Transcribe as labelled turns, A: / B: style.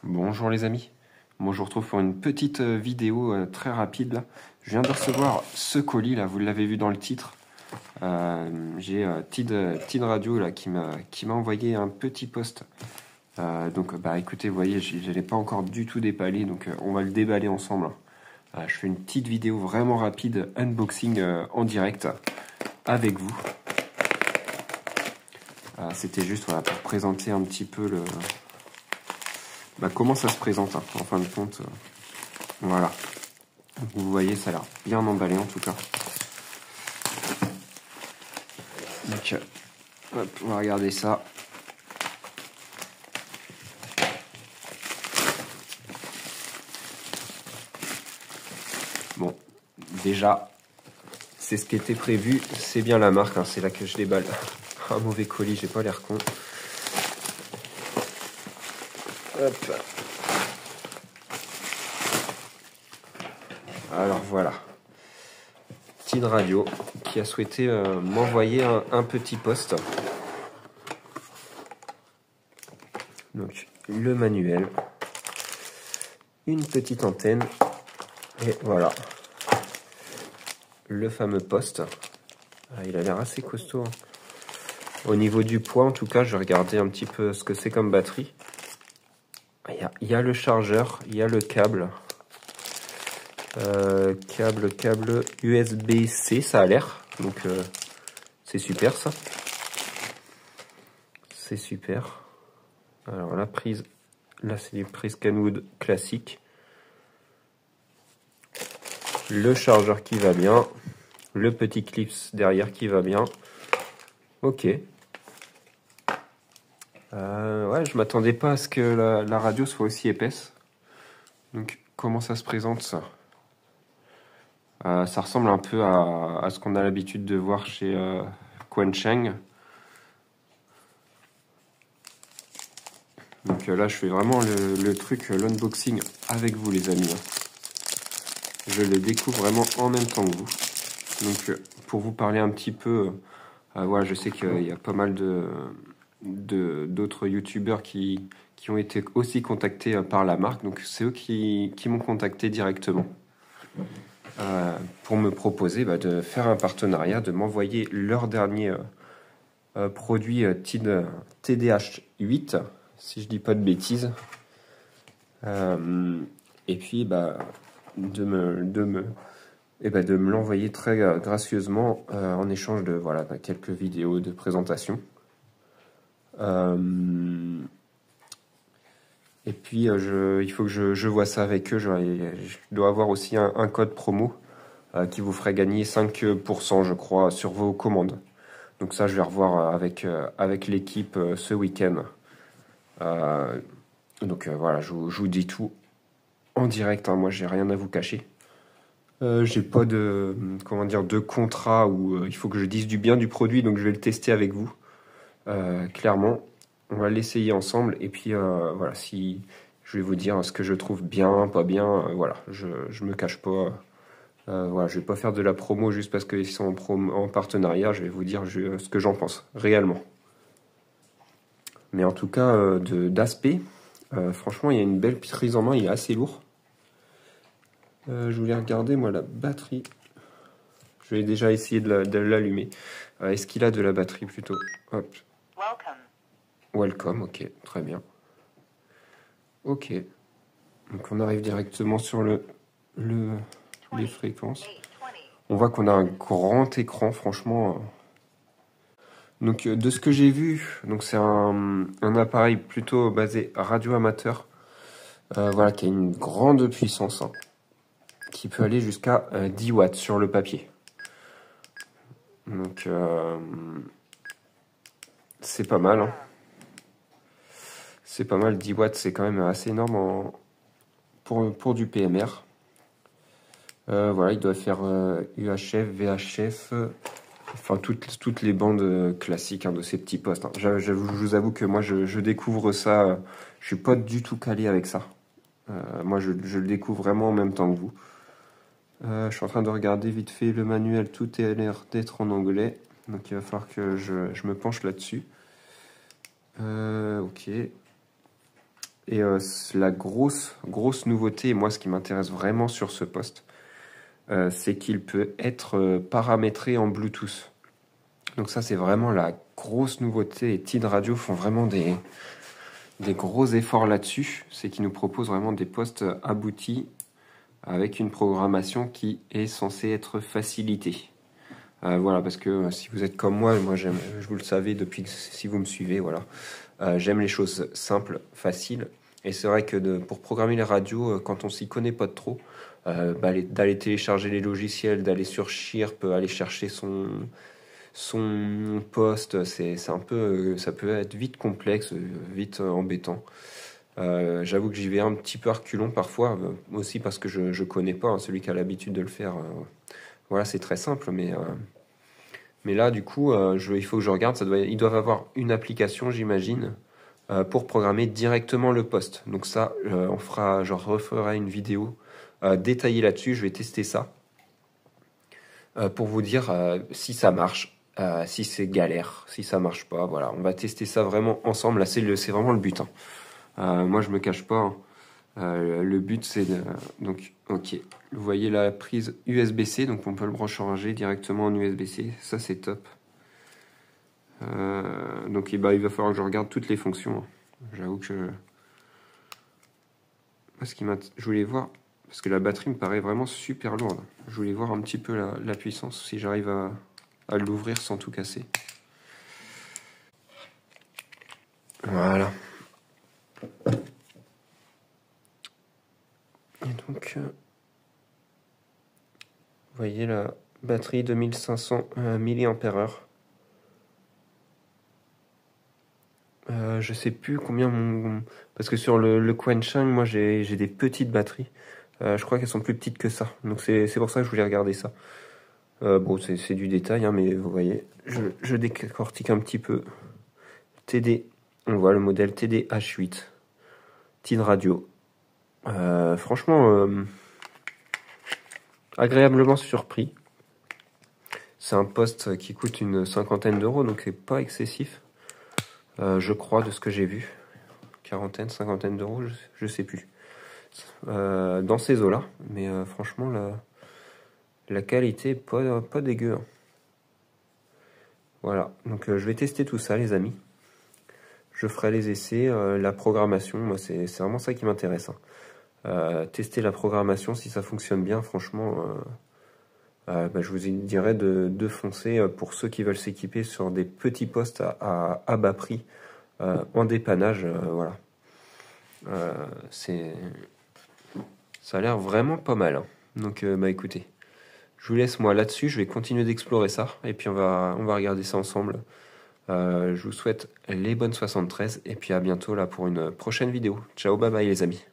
A: Bonjour les amis, moi je vous retrouve pour une petite vidéo très rapide là. Je viens de recevoir ce colis là, vous l'avez vu dans le titre. J'ai Tid Radio là qui m'a envoyé un petit post. Donc bah écoutez, vous voyez, je l'ai pas encore du tout déballé, donc on va le déballer ensemble. Je fais une petite vidéo vraiment rapide, unboxing en direct avec vous. C'était juste voilà, pour présenter un petit peu le... comment ça se présente hein, en fin de compte. Voilà. Vous voyez, ça a l'air bien emballé en tout cas. Donc, hop, on va regarder ça. Bon, déjà, c'est ce qui était prévu. C'est bien la marque, hein, c'est là que je déballe. Un mauvais colis, j'ai pas l'air con. Hop. Alors voilà. Tid Radio qui a souhaité m'envoyer un petit post. Donc le manuel, une petite antenne et voilà le fameux poste. Il a l'air assez costaud. Au niveau du poids, en tout cas, je vais regarder un petit peu ce que c'est comme batterie. Il y a le chargeur, il y a le câble. Câble USB-C, ça a l'air. Donc, c'est super, ça. C'est super. Alors, la prise, là, c'est une prise Kenwood classique. Le chargeur qui va bien. Le petit clips derrière qui va bien. Ok. Ouais, je m'attendais pas à ce que la radio soit aussi épaisse. Donc, comment ça se présente, ça? Ça ressemble un peu à ce qu'on a l'habitude de voir chez Quancheng. Donc là, je fais vraiment le truc, l'unboxing avec vous, les amis. Je le découvre vraiment en même temps que vous. Donc, pour vous parler un petit peu, voilà, je sais qu'il y a pas mal d'autres youtubeurs qui ont été aussi contactés par la marque. Donc, c'est eux qui m'ont contacté directement. Pour me proposer de faire un partenariat, de m'envoyer leur dernier produit TDH8, si je dis pas de bêtises, et puis de me l'envoyer très gracieusement en échange de quelques vidéos de présentation. Et puis, il faut que je vois ça avec eux. Je dois avoir aussi un code promo qui vous ferait gagner 5%, je crois, sur vos commandes. Donc ça, je vais revoir avec l'équipe ce week-end. Donc voilà, je vous dis tout en direct. Hein. Moi, j'ai rien à vous cacher. J'ai pas de contrat où il faut que je dise du bien du produit, donc je vais le tester avec vous. Clairement. On va l'essayer ensemble et puis voilà, si je vais vous dire ce que je trouve bien, pas bien, voilà, je me cache pas. Voilà, je vais pas faire de la promo juste parce qu'ils sont en partenariat, je vais vous dire ce que j'en pense réellement. Mais en tout cas, d'aspect, franchement, il y a une belle prise en main, il est assez lourd. Je voulais regarder moi la batterie. Je vais déjà essayer de l'allumer. Est-ce qu'il a de la batterie plutôt? Hop. Welcome, ok, très bien. Ok, donc on arrive directement sur les fréquences. On voit qu'on a un grand écran, franchement. Donc de ce que j'ai vu, donc c'est un appareil plutôt basé radio amateur, voilà, qui a une grande puissance, hein, qui peut aller jusqu'à 10 watts sur le papier. Donc c'est pas mal, hein. C'est pas mal, 10 watts, c'est quand même assez énorme pour du PMR. Voilà, il doit faire UHF, VHF, enfin toutes les bandes classiques hein, de ces petits postes. Hein. Je vous avoue que moi, je découvre ça, je suis pas du tout calé avec ça. Moi, je le découvre vraiment en même temps que vous. Je suis en train de regarder vite fait le manuel, tout a l'air d'être en anglais, donc il va falloir que je me penche là-dessus. Ok. Et la grosse nouveauté, moi ce qui m'intéresse vraiment sur ce poste, c'est qu'il peut être paramétré en Bluetooth. Donc ça c'est vraiment la grosse nouveauté, et Tid Radio font vraiment des gros efforts là-dessus, c'est qu'ils nous proposent vraiment des postes aboutis avec une programmation qui est censée être facilitée. Voilà, parce que si vous êtes comme moi j'aime, je vous le savez depuis si vous me suivez, voilà, j'aime les choses simples, faciles. Et c'est vrai que pour programmer les radios, quand on s'y connaît pas trop, d'aller télécharger les logiciels, d'aller sur Chirp, aller chercher son poste, c'est un peu, ça peut être vite complexe, vite embêtant. J'avoue que j'y vais un petit peu à reculons parfois, aussi parce que je connais pas, hein, celui qui a l'habitude de le faire. Voilà, c'est très simple, mais là, du coup, il faut que je regarde. Ils doivent avoir une application, j'imagine, pour programmer directement le poste. Donc ça, je referai une vidéo détaillée là-dessus. Je vais tester ça pour vous dire si ça marche, si c'est galère, si ça marche pas. Voilà, on va tester ça vraiment ensemble. Là, c'est vraiment le but, hein. Moi, je me cache pas, hein. Le but, c'est de... Donc, ok. Vous voyez la prise USB-C, donc on peut le brancher directement en USB-C. Ça, c'est top. Donc, il va falloir que je regarde toutes les fonctions. J'avoue que je voulais voir, parce que la batterie me paraît vraiment super lourde. Je voulais voir un petit peu la puissance, si j'arrive à l'ouvrir sans tout casser. Voilà. Et donc, vous voyez la batterie 2500 mAh. Je sais plus combien parce que sur le Quansheng, moi j'ai des petites batteries. Je crois qu'elles sont plus petites que ça. Donc c'est pour ça que je voulais regarder ça. Bon, c'est du détail, hein, mais vous voyez, je décortique un petit peu. TD, on voit le modèle TD H8. Tid Radio. Franchement, agréablement surpris. C'est un poste qui coûte une cinquantaine d'euros, donc c'est pas excessif. Je crois, de ce que j'ai vu. Quarantaine, cinquantaine d'euros, je sais plus. Dans ces eaux-là. Mais franchement, la qualité est pas dégueu, hein. Voilà, donc je vais tester tout ça, les amis. Je ferai les essais, la programmation, moi c'est vraiment ça qui m'intéresse, hein. Tester la programmation, si ça fonctionne bien, franchement, je vous dirais de foncer pour ceux qui veulent s'équiper sur des petits postes à bas prix, en dépannage, voilà. Ça a l'air vraiment pas mal, hein. Donc écoutez, je vous laisse moi là-dessus, je vais continuer d'explorer ça, et puis on va regarder ça ensemble. Je vous souhaite les bonnes 73, et puis à bientôt là pour une prochaine vidéo. Ciao, bye bye les amis.